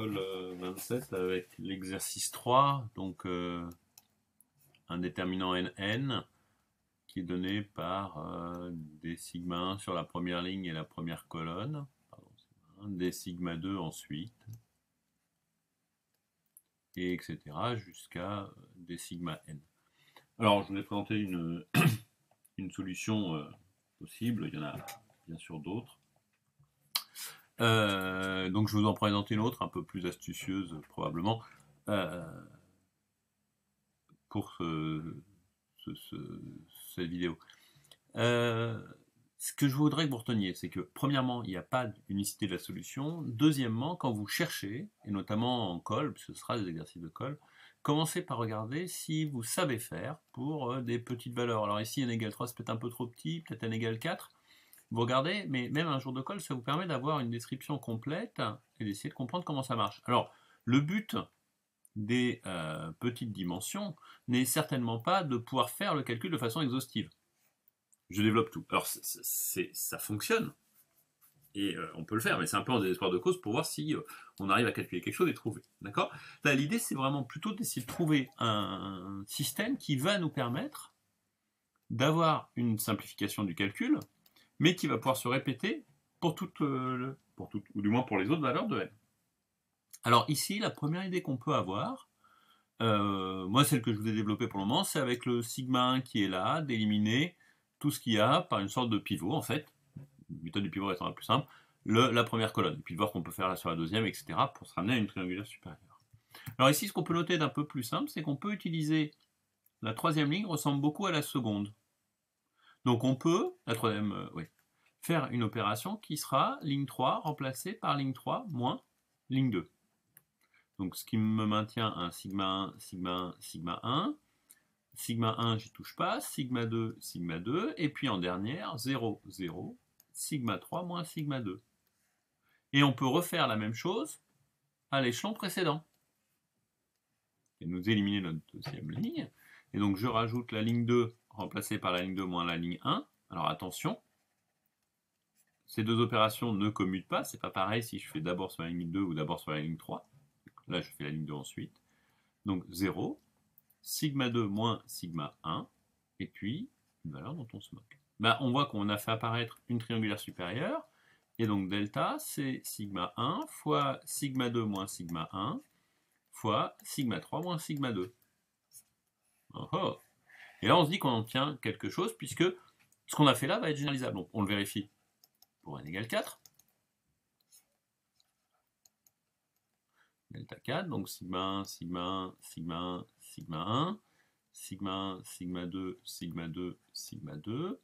col 27 avec l'exercice 3, donc un déterminant Nn qui est donné par des sigma 1 sur la première ligne et la première colonne, des sigma 2 ensuite, et etc. jusqu'à des sigma n. Alors je vous ai présenté une solution possible, il y en a bien sûr d'autres. Donc je vais vous en présenter une autre, un peu plus astucieuse probablement, pour cette vidéo. Ce que je voudrais que vous reteniez, c'est que premièrement, il n'y a pas d'unicité de la solution. Deuxièmement, quand vous cherchez, et notamment en colle, puisque ce sera des exercices de colle, commencez par regarder si vous savez faire pour des petites valeurs. Alors ici, n égale 3, c'est peut-être un peu trop petit, peut-être n égale 4. Vous regardez, mais même un jour de colle, ça vous permet d'avoir une description complète et d'essayer de comprendre comment ça marche. Alors, le but des petites dimensions n'est certainement pas de pouvoir faire le calcul de façon exhaustive. Je développe tout. Alors, ça fonctionne, et on peut le faire, mais c'est un peu en désespoir de cause pour voir si on arrive à calculer quelque chose et trouver. D'accord ? Là, l'idée, c'est vraiment plutôt d'essayer de trouver un système qui va nous permettre d'avoir une simplification du calcul, mais qui va pouvoir se répéter pour toutes, ou du moins pour les autres valeurs de n. Alors ici, la première idée qu'on peut avoir, moi celle que je vous ai développée pour le moment, c'est avec le sigma 1 qui est là, d'éliminer tout ce qu'il y a par une sorte de pivot en fait, une méthode du pivot étant la plus simple, la première colonne, et puis de voir qu'on peut faire là sur la deuxième, etc., pour se ramener à une triangulaire supérieure. Alors ici, ce qu'on peut noter d'un peu plus simple, c'est qu'on peut utiliser la troisième ligne ressemble beaucoup à la seconde. Donc on peut, la troisième, faire une opération qui sera ligne 3 remplacée par ligne 3 moins ligne 2. Donc ce qui me maintient un sigma 1, sigma 1, sigma 1. Sigma 1, j'y touche pas. Sigma 2, sigma 2. Et puis en dernière, 0, 0, sigma 3 moins sigma 2. Et on peut refaire la même chose à l'échelon précédent. Et nous éliminer notre deuxième ligne. Et donc je rajoute la ligne 2 remplacée par la ligne 2 moins la ligne 1. Alors attention, ces deux opérations ne commutent pas. C'est pas pareil si je fais d'abord sur la ligne 2 ou d'abord sur la ligne 3. Là, je fais la ligne 2 ensuite. Donc 0, sigma 2 moins sigma 1, et puis une valeur dont on se moque. Ben, on voit qu'on a fait apparaître une triangulaire supérieure, et donc delta, c'est sigma 1 fois sigma 2 moins sigma 1 fois sigma 3 moins sigma 2. Oh oh. Et là, on se dit qu'on obtient quelque chose, puisque ce qu'on a fait là va être généralisable. Donc, on le vérifie pour n égale 4. Delta 4, donc sigma 1, sigma 1, sigma 1, sigma 1, sigma 1, sigma 2, sigma 2, sigma 2,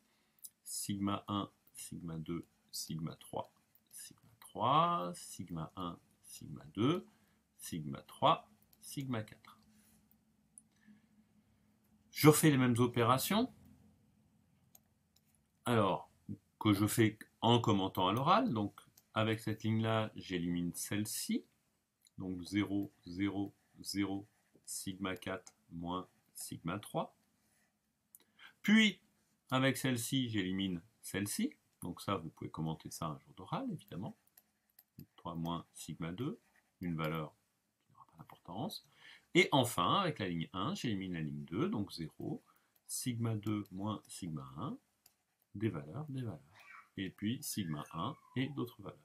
sigma 1, sigma 2, sigma 3, sigma 3, sigma 1, sigma 2, sigma 3, sigma 4. Je refais les mêmes opérations, alors que je fais en commentant à l'oral, donc avec cette ligne-là, j'élimine celle-ci, donc 0, 0, 0, sigma 4 moins sigma 3. Puis, avec celle-ci, j'élimine celle-ci. Donc ça, vous pouvez commenter ça un jour d'oral, évidemment. 3 moins sigma 2, une valeur qui n'aura pas d'importance. Et enfin, avec la ligne 1, j'élimine la ligne 2, donc 0, sigma 2 moins sigma 1, des valeurs, et puis sigma 1 et d'autres valeurs.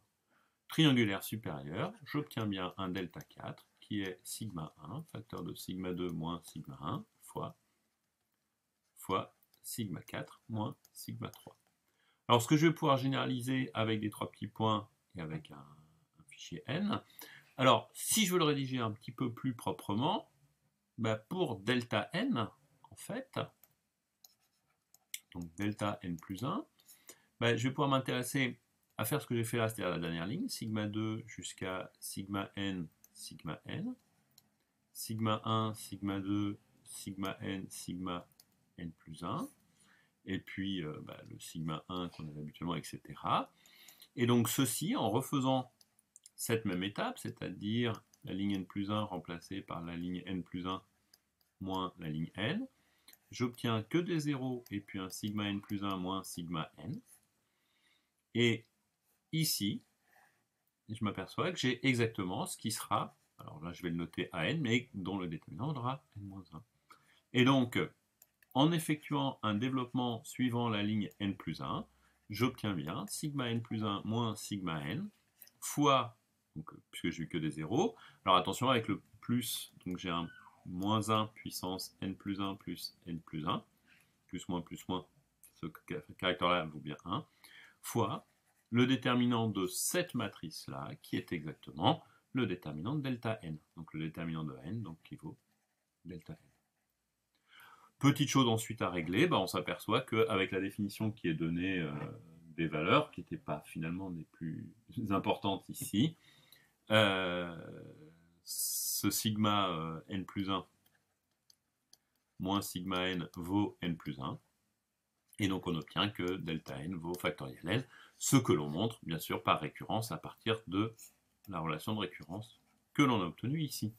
Triangulaire supérieur, j'obtiens bien un delta 4 qui est sigma 1, facteur de sigma 2 moins sigma 1 fois sigma 4 moins sigma 3. Alors ce que je vais pouvoir généraliser avec des trois petits points et avec un fichier n, alors si je veux le rédiger un petit peu plus proprement, bah pour delta n, en fait, donc delta n plus 1, bah je vais pouvoir m'intéresser à faire ce que j'ai fait là, c'est-à-dire la dernière ligne, sigma 2 jusqu'à sigma n, sigma 1, sigma 2, sigma n plus 1, et puis le sigma 1 qu'on avait habituellement, etc. Et donc ceci, en refaisant cette même étape, c'est-à-dire la ligne n plus 1 remplacée par la ligne n plus 1 moins la ligne n, j'obtiens que des zéros et puis un sigma n plus 1 moins sigma n. Et ici, je m'aperçois que j'ai exactement ce qui sera, alors là je vais le noter à n, mais dont le déterminant vaudra n-1. Et donc, en effectuant un développement suivant la ligne n plus 1, j'obtiens bien sigma n plus 1 moins sigma n fois, donc, puisque j'ai eu que des zéros, alors attention avec le plus, donc j'ai un moins 1 puissance n plus 1 plus n plus 1, plus moins, ce caractère-là vaut bien 1, fois le déterminant de cette matrice-là, qui est exactement le déterminant de delta n. Donc le déterminant de n, donc qui vaut delta n. Petite chose ensuite à régler, on s'aperçoit qu'avec la définition qui est donnée des valeurs, qui n'étaient pas finalement des plus importantes ici, ce sigma n plus 1 moins sigma n vaut n plus 1. Et donc on obtient que delta n vaut factoriel n, ce que l'on montre bien sûr par récurrence à partir de la relation de récurrence que l'on a obtenue ici.